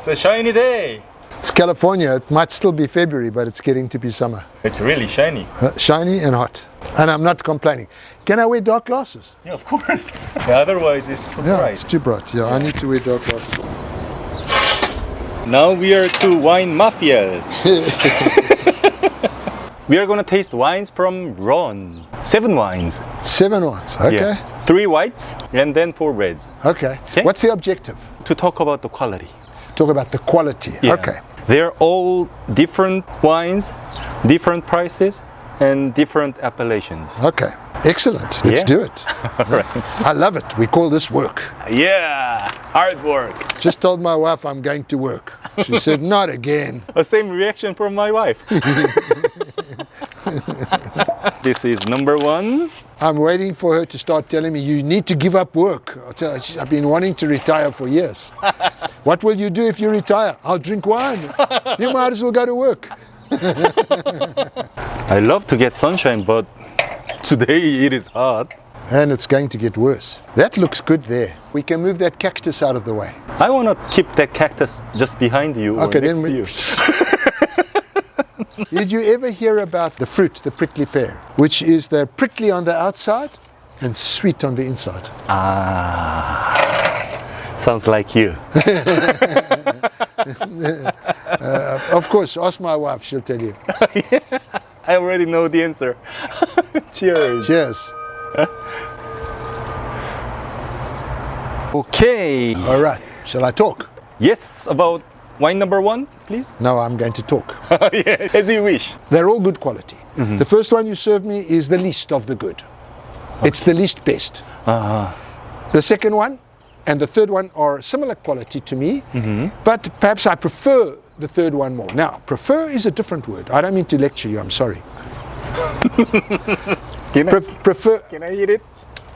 It's a shiny day. It's California. It might still be February, but it's getting to be summer. It's really shiny. Shiny and hot. And I'm not complaining. Can I wear dark glasses? Yeah, of course. Yeah, otherwise it's too Yeah, bright. it's too bright. Yeah, I need to wear dark glasses. Now we are two wine mafias. We are gonna taste wines from Rhone. 7 wines. 7 wines. Okay. Yeah. 3 whites and then 4 reds. Okay. Okay. What's the objective? To talk about the quality. Talk about the quality. Yeah. Okay. They're all different wines, different prices, and different appellations. Okay. Excellent. Let's Yeah. do it. I love it. We call this work. Yeah, hard work. Just told my wife I'm going to work. She said, not again. The same reaction from my wife. This is number 1. I'm waiting for her to start telling me, you need to give up work. I've been wanting to retire for years. What will you do if you retire? I'll drink wine. You might as well go to work. I love to get sunshine, but today it is hot. And it's going to get worse. That looks good there. We can move that cactus out of the way. I want to keep that cactus just behind you or Okay, next then to you. Did you ever hear about the fruit, the prickly pear, which is they're prickly on the outside and sweet on the inside? Sounds like you. Of course, ask my wife, she'll tell you. I already know the answer. Cheers. Cheers. Okay. All right, shall I talk? Yes, about wine number 1, please. No, I'm going to talk. Yeah, as you wish. They're all good quality. The first one you served me is the least of the good. It's the least best. The second one and the third one are similar quality to me, but perhaps I prefer the third one more. Now, prefer is a different word. I don't mean to lecture you, I'm sorry. Prefer. Can I eat it?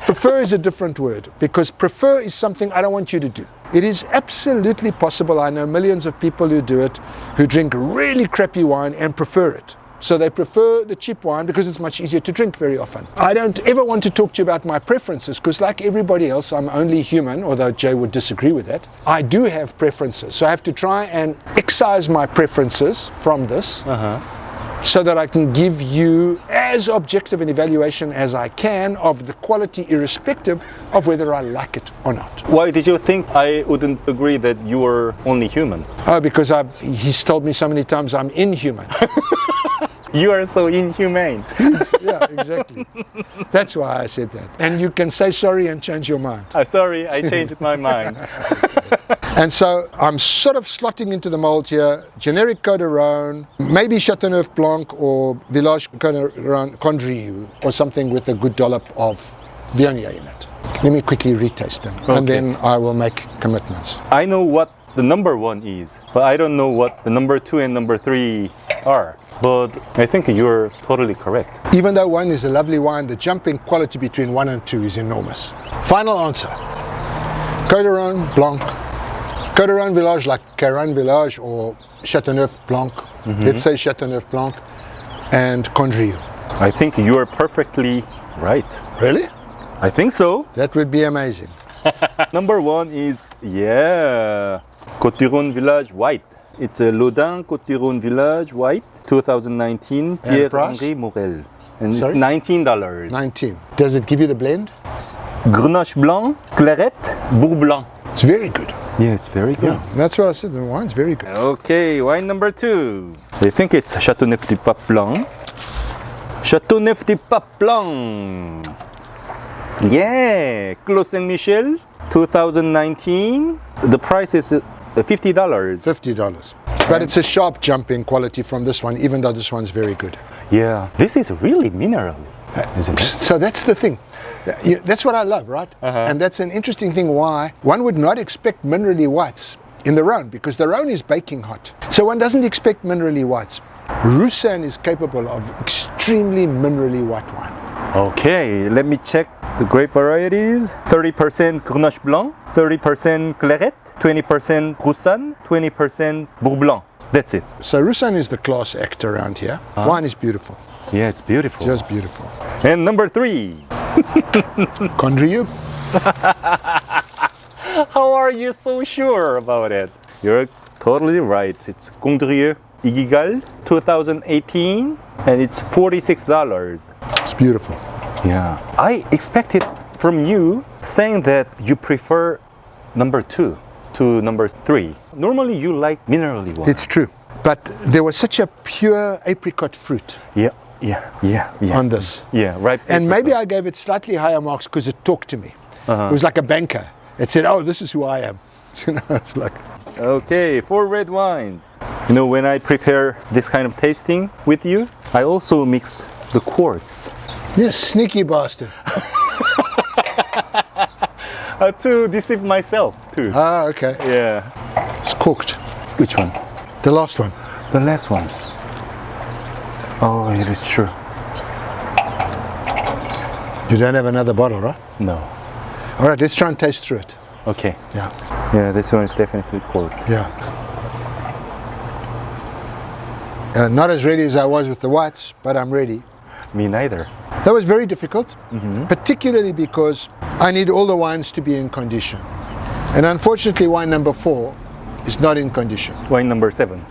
Prefer is a different word because prefer is something I don't want you to do. It is absolutely possible. I know millions of people who do it, who drink really crappy wine and prefer it. So they prefer the cheap wine because it's much easier to drink very often. I don't ever want to talk to you about my preferences because like everybody else, I'm only human, although Jay would disagree with that. I do have preferences. So I have to try and excise my preferences from this. So that I can give you as objective an evaluation as I can of the quality irrespective of whether I like it or not. Why did you think I wouldn't agree that you were only human? Oh, because he's told me so many times I'm inhuman. You are so inhumane. Yeah, exactly. That's why I said that. And you can say sorry and change your mind. Sorry, I changed my mind. And so I'm sort of slotting into the mold here. Generic Côte de Rhone, maybe Chateauneuf Blanc or Village Côte de Rhone Condrieu or something with a good dollop of Viognier in it. Let me quickly retaste them and then I will make commitments. I know what the number 1 is, but I don't know what the number 2 and number 3 are. But I think you're totally correct. Even though 1 is a lovely wine, the jump in quality between 1 and 2 is enormous. Final answer. Côte de Rhone Blanc. Côte de Rhone Village like Caron Village or Chateauneuf Blanc. Let's say Chateauneuf Blanc and Condrieu. I think you're perfectly right. Really? I think so. That would be amazing. Number 1 is, Côte de Rhone Village White. It's a Lodin Côte de Rhone Village White, 2019, Pierre-Henri Morel. And Sorry? it's $19. 19. Does it give you the blend? It's Grenache Blanc, Claret, Bourg Blanc. It's very good. Yeah, it's very good. Yeah, that's what I said. The wine's very good. Okay, wine number 2. I think it's Chateauneuf-du-Pape Blanc. Chateauneuf-du-Pape Blanc. Yeah, Clos Saint-Michel, 2019. The price is $50. $50. But it's a sharp jump in quality from this one, even though this one's very good. Yeah, this is really mineral, isn't it? So that's the thing. That's what I love, right? And that's an interesting thing why one would not expect minerally whites in the Rhone, because the Rhone is baking hot. So one doesn't expect minerally whites. Roussanne is capable of extremely minerally white wine. Okay, let me check the grape varieties. 30% Grenache Blanc, 30% Claret, 20% Roussanne, 20% Bourg Blanc. That's it. So Roussanne is the class act around here. Wine is beautiful. Yeah, it's beautiful. Just beautiful. And number 3. Condrieu. How are you so sure about it? You're Totally right. It's Condrieu E.gigalu 2018 and it's $46. It's beautiful. Yeah. I expected from you saying that you prefer number 2 to number 3. Normally you like minerally wine. It's true. But there was such a pure apricot fruit Yeah. on this. Yeah, right. And maybe I gave it slightly higher marks because it talked to me. It was like a banker. It said, oh, this is who I am. You know, it's like... Okay, 4 red wines. You know, when I prepare this kind of tasting with you, I also mix the quartz. Yes, sneaky bastard. To deceive myself too. Ah, okay. Yeah. It's cooked. Which one? The last one. The last one. Oh, it is true. You don't have another bottle, right? No. All right, let's try and taste through it. Okay. Yeah. Yeah, this one is definitely cold. Yeah. Not as ready as I was with the whites, but I'm ready. Me neither. That was very difficult, particularly because I need all the wines to be in condition. And unfortunately, wine number 4 is not in condition. Wine number 7.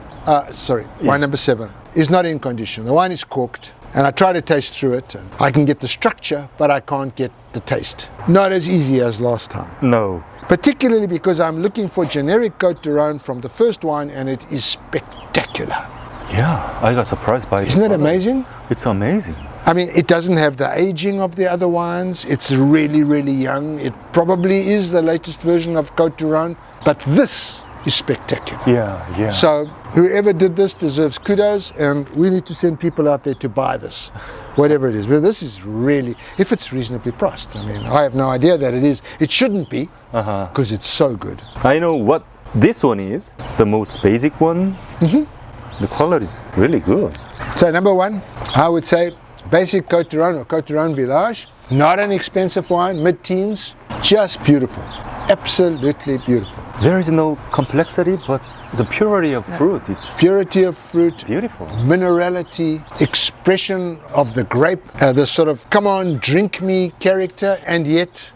Wine number 7 is not in condition. The wine is corked, and I try to taste through it, and I can get the structure, but I can't get the taste. Not as easy as last time. No. Particularly because I'm looking for generic Côte du Rhone from the first wine, and it is spectacular. Yeah, I got surprised by it. Isn't that amazing? It's amazing. I mean, it doesn't have the aging of the other wines. It's really, really young. It probably is the latest version of Côte du Rhone, but this is spectacular. Yeah. So whoever did this deserves kudos, and we need to send people out there to buy this, whatever it is. But this is really, if it's reasonably priced. I mean, I have no idea that it is. It shouldn't be, because it's so good. I know what this one is. It's the most basic one. The color is really good. So number 1, I would say basic Côte du Rhone or Côte du Rhone Village. Not an expensive wine, mid-teens, just beautiful. Absolutely beautiful. There is no complexity, but the purity of fruit. It's Purity of fruit, beautiful. minerality, expression of the grape, the sort of come on, drink me character, and yet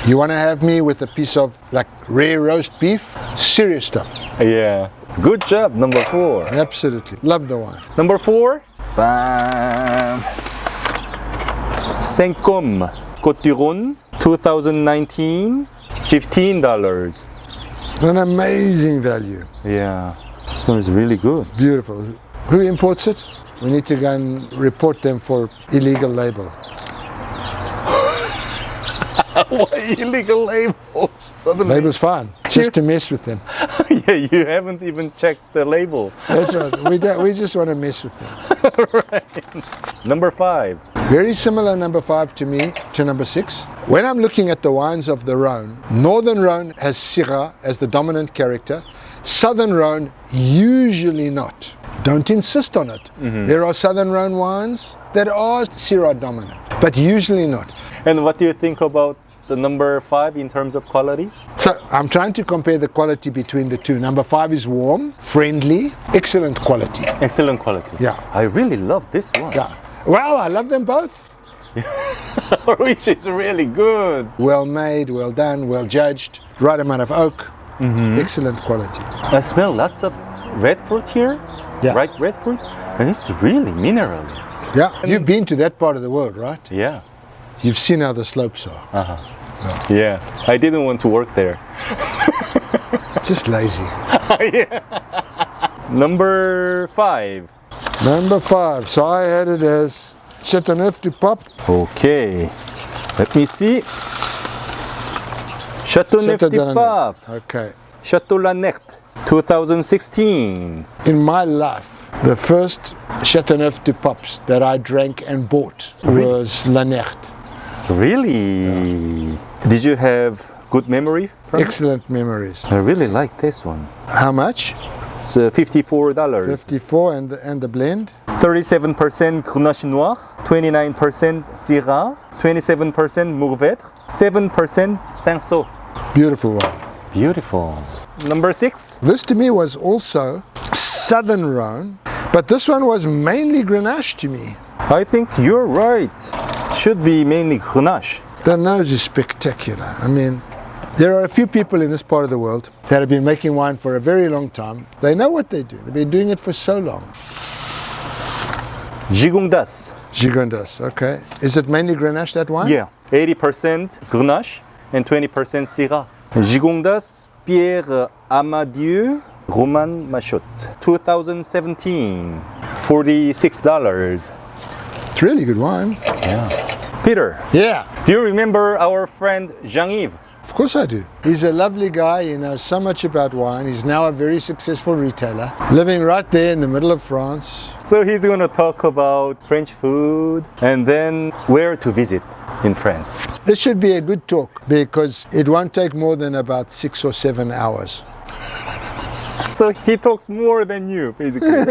you want to have me with a piece of like rare roast beef, serious stuff. Yeah. Good job, number 4. Absolutely. Love the wine. Number 4. Bam. Saint-Côme, Côte du Rhone, 2019, $15. An amazing value. Yeah, this one is really good. Beautiful. Who imports it? We need to go and report them for illegal label. What illegal label? Suddenly. Label's fine, just to mess with them. Yeah, you haven't even checked the label. That's right. We just want to mess with them. Right. Number 5. Very similar number 5 to me, to number 6. When I'm looking at the wines of the Rhone, Northern Rhone has Syrah as the dominant character. Southern Rhone, usually not. Don't insist on it. There are Southern Rhone wines that are Syrah dominant, but usually not. And what do you think about the number 5 in terms of quality? So I'm trying to compare the quality between the two. Number 5 is warm, friendly, excellent quality. Excellent quality. Yeah. I really love this one. Yeah. Well, I love them both. Which is really good. Well made, well done, well judged, right amount of oak, excellent quality. I smell lots of red fruit here. Yeah. Ripe red fruit. And it's really minerally. Yeah. You've been to that part of the world, right? Yeah. You've seen how the slopes are. Yeah. I didn't want to work there. Just lazy. Yeah. Number 5. Number 5. So I had it as Chateauneuf-du-Pape. Okay. Let me see. Chateauneuf-du-Pape. Okay. Chateauneuf, 2016. In my life, the first Chateauneuf-du-Papes that I drank and bought was Lynette. Really? Did you have good memory from it? Excellent memories. I really like this one. How much? It's $54. 54 and the blend? 37% Grenache Noir, 29% Syrah, 27% Mourvèdre, 7% Cinsault. Beautiful one. Beautiful. Number 6. This to me was also Southern Rhone, but this one was mainly Grenache to me. I think you're right. Should be mainly Grenache. The nose is spectacular. I mean, There are a few people in this part of the world that have been making wine for a very long time. They know what they do. They've been doing it for so long. Gigondas. Gigondas, okay. Is it mainly Grenache, that wine? Yeah, 80% Grenache and 20% Syrah. Gigondas, Pierre Amadieu, Roman Machotte. 2017, $46. It's really good wine. Peter, Yeah, do you remember our friend Jean-Yves? of course I do. He's a lovely guy. He knows so much about wine. He's now a very successful retailer, living right there in the middle of France. So he's going to talk about French food and then where to visit in France. This should be a good talk because it won't take more than about 6 or 7 hours. So he talks more than you, basically.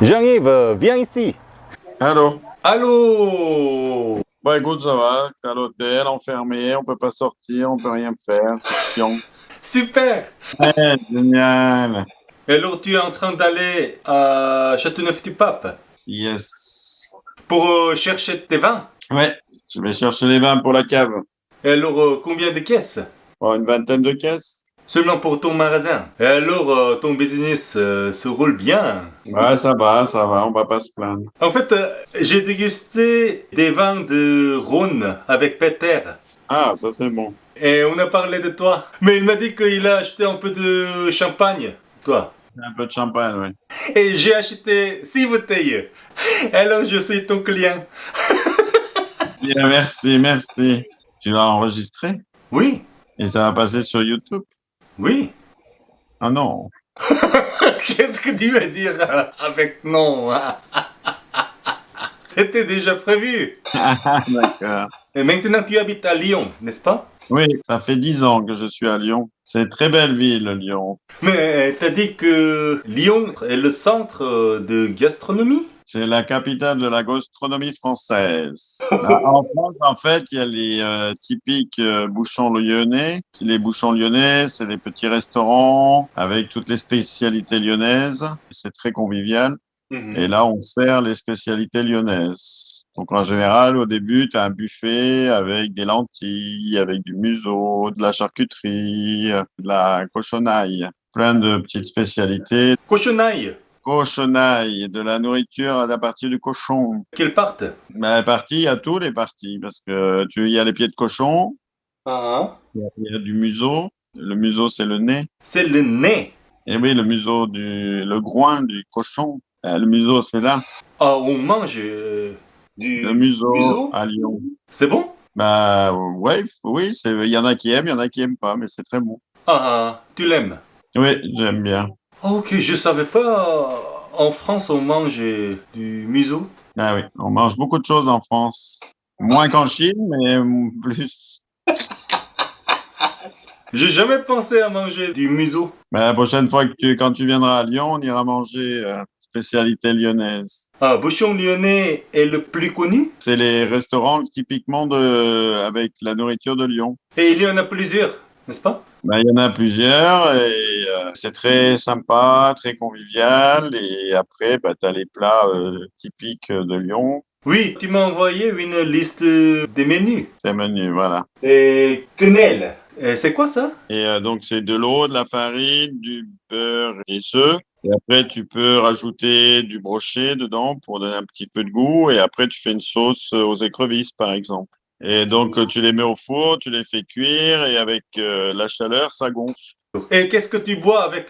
Jean-Yves, viens ici. Allô? Allô. Bah écoute, ça va, t'es à l'hôtel, enfermé, on peut pas sortir, on peut rien faire, c'est chiant. Super. Ouais, génial. Et alors tu es en train d'aller à Chateauneuf-du-Pape Yes. pour chercher tes vins. Ouais, je vais chercher les vins pour la cave. Et alors combien de caisses? Oh, une vingtaine de caisses. Seulement pour ton magasin. Et alors ton business se roule bien. Ouais, ça va, on va pas se plaindre. En fait, j'ai dégusté des vins de Rhone avec Peter. Ah, ça c'est bon. Et on a parlé de toi. Mais il m'a dit qu'il a acheté un peu de champagne, toi. Un peu de champagne, ouais. Et j'ai acheté 6 bouteilles. Alors je suis ton client. Bien, merci. Tu l'as enregistré? Oui, Et ça va passer sur YouTube? oui. Ah non. Qu'est-ce que tu veux dire avec non? C'était déjà prévu. Ah, d'accord. Et maintenant tu habites à Lyon, n'est-ce pas? Oui, ça fait 10 ans que je suis à Lyon. C'est une très belle ville, Lyon. Mais t'as dit que Lyon est le centre de gastronomie? C'est la capitale de la gastronomie française. En France, en fait, il y a les typiques bouchons lyonnais. Les bouchons lyonnais, c'est des petits restaurants avec toutes les spécialités lyonnaises. C'est très convivial. Et là, on sert les spécialités lyonnaises. Donc, en général, au début, tu as un buffet avec des lentilles, avec du museau, de la charcuterie, de la cochonaille. Plein de petites spécialités. Cochonaille. Cochonaille, de la nourriture à partir du cochon. Quelle part? Mais partie, il y a tous les parties, parce que il y a les pieds de cochon, Ah. il y a du museau. Le museau, c'est le nez. C'est le nez. Et oui, le museau le groin du cochon. Le museau, c'est là. Ah, on mange du Le museau, museau. à Lyon. C'est bon? Bah, ouais, oui, il y en a qui aiment, il y en a qui aiment pas, mais c'est très bon. Ah, tu l'aimes? Oui, j'aime bien. Ah, ok, je savais pas. En France, on mange du museau. Ah oui, on mange beaucoup de choses en France. Moins qu'en Chine, mais plus. J'ai jamais pensé à manger du museau. Bah, la prochaine fois quand tu viendras à Lyon, on ira manger spécialité lyonnaise. Ah, bouchon lyonnais est le plus connu. C'est les restaurants typiquement avec la nourriture de Lyon. Et il y en a plusieurs, n'est-ce pas? Ben, il y en a plusieurs et c'est très sympa, très convivial. Et après, tu as les plats typiques de Lyon. Oui, tu m'as envoyé une liste des menus. C'est menu, voilà. Et quenelle. C'est quoi ça? Et donc, c'est de l'eau, de la farine, du beurre et des œufs. Et après, tu peux rajouter du brochet dedans pour donner un petit peu de goût. Et après, tu fais une sauce aux écrevisses, par exemple. Et donc, tu les mets au four, tu les fais cuire et avec la chaleur, ça gonfle. Et qu'est-ce que tu bois avec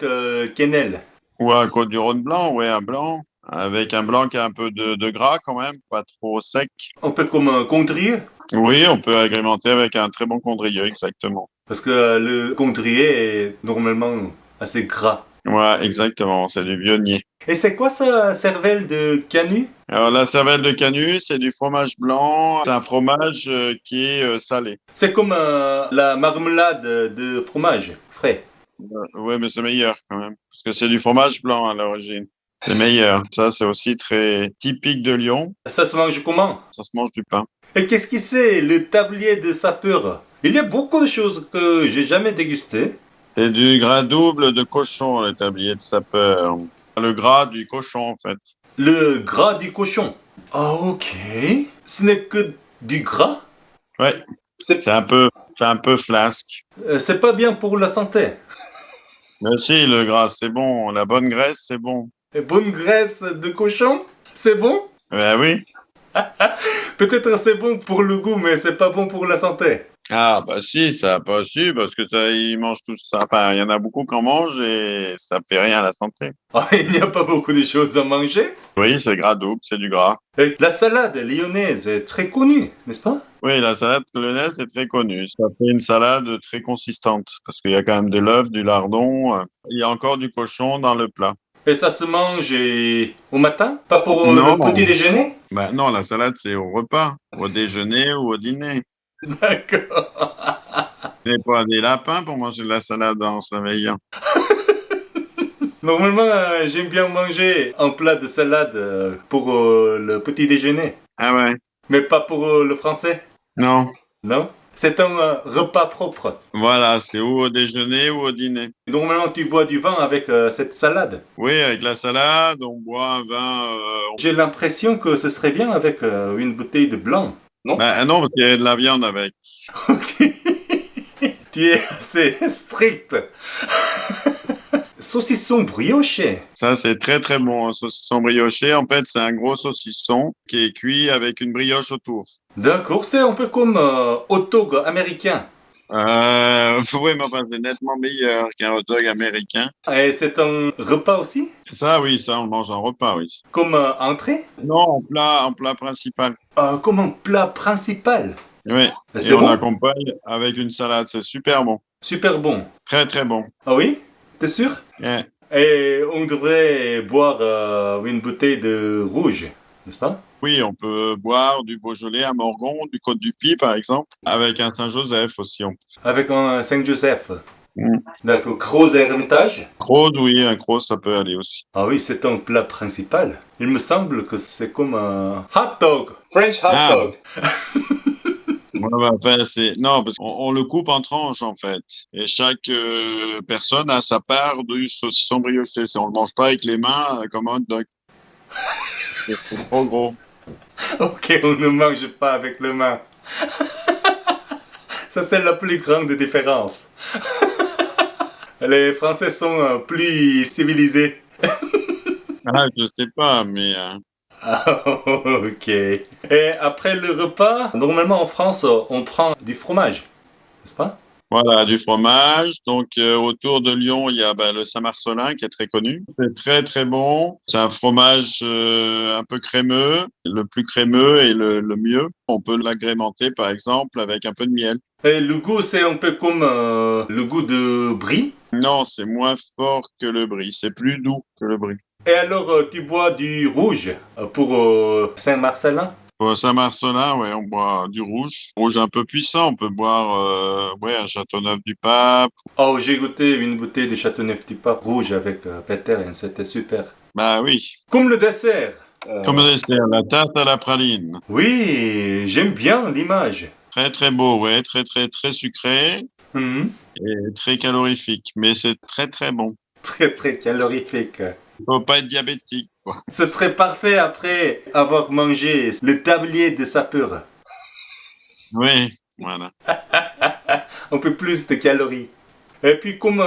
quenelle? Ou un côte du Rhône blanc, ouais, un blanc. Avec un blanc qui a un peu de gras quand même, pas trop sec. Un peu comme un condrieu? Oui, on peut agrémenter avec un très bon condrieu, exactement. Parce que le condrieu est normalement assez gras. Ouais, exactement, c'est du vionnier. Et c'est quoi ça, cervelle de canut? Alors, la cervelle de canut, c'est du fromage blanc. C'est un fromage qui est salé. C'est comme la marmelade de fromage frais. Oui, mais c'est meilleur quand même. Parce que c'est du fromage blanc à l'origine. C'est meilleur. Ça, c'est aussi très typique de Lyon. Ça se mange comment? Ça se mange du pain. Et qu'est-ce que c'est le tablier de sapeur? Il y a beaucoup de choses que j'ai jamais dégustées. C'est du gras double de cochon, le tablier de sapeur. Le gras du cochon, en fait. Le gras du cochon. Ah, ok. Ce n'est que du gras? Ouais. C'est un peu flasque. C'est pas bien pour la santé. Mais si, le gras, c'est bon. La bonne graisse, c'est bon. Et bonne graisse de cochon, c'est bon? Ben oui. Peut-être c'est bon pour le goût, mais c'est pas bon pour la santé. Ah, bah si, ça, pas si, parce que ça, ils mangent tout ça. Enfin, il y en a beaucoup qui en mangent et ça fait rien à la santé. Ah, il n'y a pas beaucoup de choses à manger. Oui, c'est gras double, c'est du gras. Et la salade lyonnaise est très connue, n'est-ce pas? Oui, la salade lyonnaise est très connue. Ça fait une salade très consistante parce qu'il y a quand même de l'œuf, du lardon. Il y a encore du cochon dans le plat. Et ça se mange au matin? Pas pour Non, le petit déjeuner? bah non, la salade c'est au repas, au déjeuner ou au dîner. D'accord. Il n'est pas des lapins pour manger de la salade en se réveillant. Normalement, j'aime bien manger un plat de salade pour le petit déjeuner. Ah ouais? Mais pas pour le français, Non. non? C'est un repas propre. Voilà, c'est ou au déjeuner ou au dîner. Normalement, tu bois du vin avec cette salade. Oui, avec la salade, on boit un vin. J'ai l'impression que ce serait bien avec une bouteille de blanc, non? Bah, non, parce qu'il y a de la viande avec. Ok. Tu es assez strict. Saucisson brioché. Ça, c'est très très bon. Un saucisson brioché, en fait, c'est un gros saucisson qui est cuit avec une brioche autour. D'accord, c'est un peu comme hot dog américain. Oui, mais enfin, c'est nettement meilleur qu'un hot dog américain. Et c'est un repas aussi? Ça, oui, ça, on le mange en repas, oui. Comme entrée? Non, en plat principal. Comme un plat principal. Oui. C'est Et on bon? l'accompagne avec une salade. C'est super bon. Super bon. Très très bon. Ah oui? T'es sûr? Yeah. Et on devrait boire une bouteille de rouge, n'est-ce pas? Oui, on peut boire du Beaujolais à Morgon, du Côte-du-Pape, par exemple, avec un Saint-Joseph aussi. Avec un Saint-Joseph. Mm. D'accord. Gros Hermitage? Croze, oui, un croze, ça peut aller aussi. Ah oui, c'est un plat principal. Il me semble que c'est comme un hot dog. French hot Ah. dog. Ouais, bah, enfin, non, parce qu'on le coupe en tranches, en fait. Et chaque personne a sa part du saucisson brioché. On le mange pas avec les mains comme un hot dog. C'est trop gros. Ok, on ne mange pas avec les mains. Ça, c'est la plus grande différence. Les Français sont plus civilisés. Ah, je sais pas, mais Ah, ok. Et après le repas, normalement en France, on prend du fromage, n'est-ce pas? voilà, du fromage. Donc, autour de Lyon, il y a le Saint-Marcelin qui est très connu. C'est très, très bon. C'est un fromage un peu crémeux, le plus crémeux et le mieux. On peut l'agrémenter, par exemple, avec un peu de miel. Et le goût, c'est un peu comme le goût de brie. Non, c'est moins fort que le brie. C'est plus doux que le brie. Et alors, tu bois du rouge pour Saint-Marcelin? Pour Saint-Marcelin, ouais, on boit du rouge. Rouge un peu puissant. On peut boire un Chateauneuf-du-Pape. Oh, j'ai goûté une bouteille de Chateauneuf-du-Pape rouge avec Peter et c'était super. Bah oui. Comme le dessert. Comme dessert, la tarte à la praline. Oui, j'aime bien l'image. Très très beau, ouais, très très très sucré Mhm. et très calorifique, mais c'est très très bon. Très très calorifique. Faut pas être diabétique, quoi. Ce serait parfait après avoir mangé le tablier de sapeur. Oui, voilà. Un peu plus de calories. Et puis comme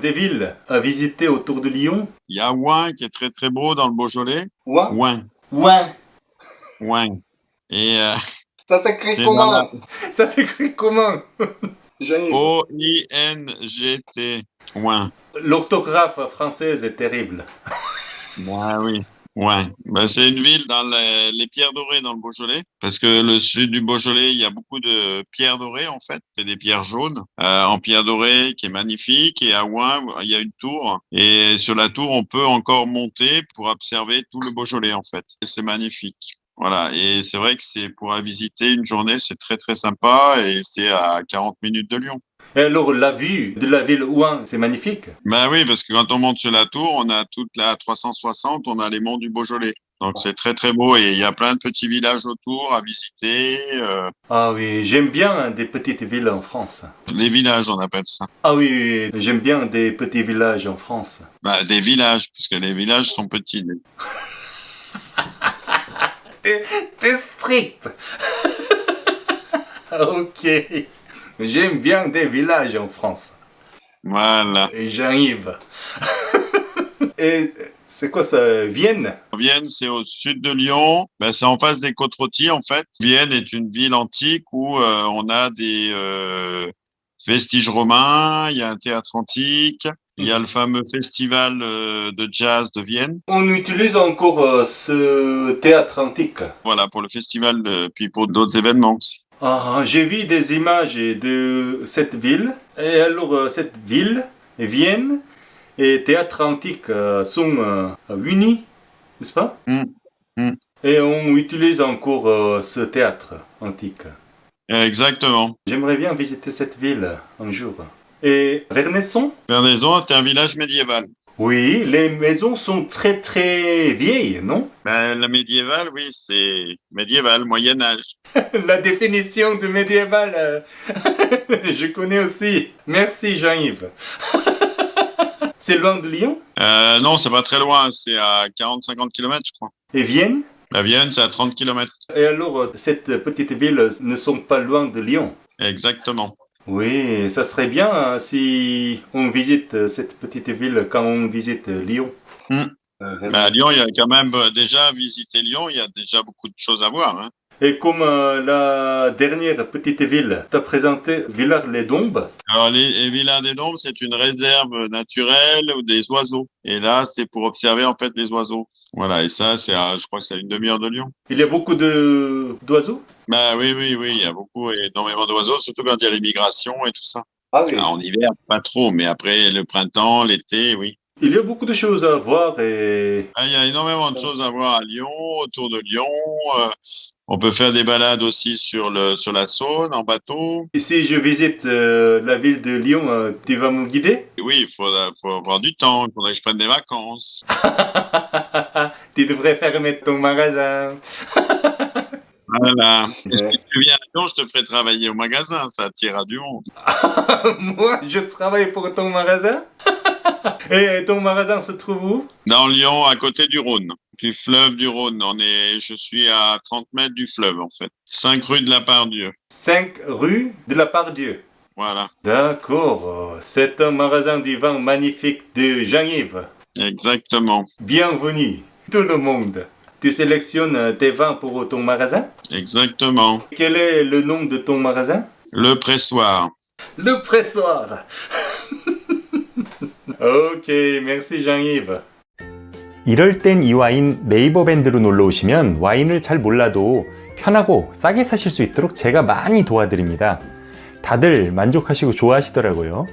des villes à visiter autour de Lyon. Il y a Rhone qui est très très beau dans le Beaujolais. Ouin. Rhone, Ouin. Rhone. Et Ça s'écrit c'est comment? Ça s'écrit comment? O-I-N-G-T. Rhone. L'orthographe française est terrible. Ah oui. Ouais, c'est une ville dans les pierres dorées dans le Beaujolais, parce que le sud du Beaujolais, il y a beaucoup de pierres dorées en fait, c'est des pierres jaunes en pierre dorée qui est magnifique. Et à Rhone, il y a une tour, et sur la tour, on peut encore monter pour observer tout le Beaujolais en fait. Et c'est magnifique. Voilà, et c'est vrai que c'est pour à visiter une journée, c'est très très sympa, et c'est à 40 minutes de Lyon. Et alors la vue de la ville Ouin, c'est magnifique. Ben oui, parce que quand on monte sur la tour, on a toute la 360, on a les monts du Beaujolais. Donc c'est très très beau et il y a plein de petits villages autour à visiter. Ah oui, j'aime bien des petites villes en France. Les villages, on appelle ça. Ah oui, oui, oui, j'aime bien des petits villages en France. Des villages, puisque les villages sont petits. T'es strict. Ok. J'aime bien des villages en France. Voilà. Et j'arrive. Et c'est quoi ça, Vienne? Vienne, c'est au sud de Lyon. Ben, c'est en face des côtes-rôties, en fait. Vienne est une ville antique où on a des vestiges romains, il y a un théâtre antique, il y a le fameux festival de jazz de Vienne. On utilise encore ce théâtre antique. Voilà, pour le festival, puis pour d'autres événements aussi. Ah, j'ai vu des images de cette ville. Et alors, cette ville, Vienne, et théâtre antique sont unis, n'est-ce pas? Mm, mm. Et on utilise encore ce théâtre antique. Exactement. J'aimerais bien visiter cette ville un jour. Et Vernesson? Vernaison est un village médiéval. Oui, les maisons sont très très vieilles, non? Ben, le médiéval, oui, c'est médiéval, Moyen Âge. La définition de médiéval, je connais aussi. Merci Jean-Yves. C'est loin de Lyon? Non, c'est pas très loin, c'est à 40-50 km, je crois. Et Vienne? La Vienne, c'est à 30 km. Et alors, cette petite ville ne sont pas loin de Lyon? Exactement. Oui, ça serait bien si on visite cette petite ville quand on visite Lyon. Mm. Ben, à Lyon, il y a quand même déjà visité Lyon, il y a déjà beaucoup de choses à voir. Hein. Et comme la dernière petite ville t'a présenté Villars-les-Dombes. Alors, les Villas des Dombes, c'est une réserve naturelle des oiseaux. Et là, c'est pour observer en fait les oiseaux. Voilà, et ça, c'est je crois que c'est à une demi-heure de Lyon. Il y a beaucoup d'oiseaux? Ben oui, il y a énormément d'oiseaux, surtout quand il y a les migrations et tout ça. Ah oui. En hiver, pas trop, mais après le printemps, l'été, oui. Il y a beaucoup de choses à voir et... Ah, il y a énormément de choses à voir à Lyon, autour de Lyon. On peut faire des balades aussi sur la Saône, en bateau. Et si je visite la ville de Lyon, tu vas me guider? Oui, faut avoir du temps, il faudrait que je prenne des vacances. Tu devrais fermer ton magasin. Voilà. Et si tu viens à Lyon, je te ferai travailler au magasin, ça attirera du monde. Moi, je travaille pour ton magasin? Et ton magasin se trouve où? Dans Lyon, à côté du Rhône, du fleuve du Rhône. Je suis à 30 mètres du fleuve, en fait. 5 rue de la Part-Dieu. 5 rue de la Part-Dieu. Voilà. D'accord. C'est un magasin du vin magnifique de Jean-Yves. Exactement. Bienvenue, tout le monde. Tu sélectionnes tes vins pour ton magasin? Exactement. Quel est le nom de ton magasin? Le pressoir. Le pressoir. Ok, merci Jean-Yves. 이럴 땐 이 와인 네이버 밴드로 놀러 오시면 와인을 잘 몰라도 편하고 싸게 사실 수 있도록 제가 많이 도와드립니다. 다들 만족하시고 좋아하시더라고요.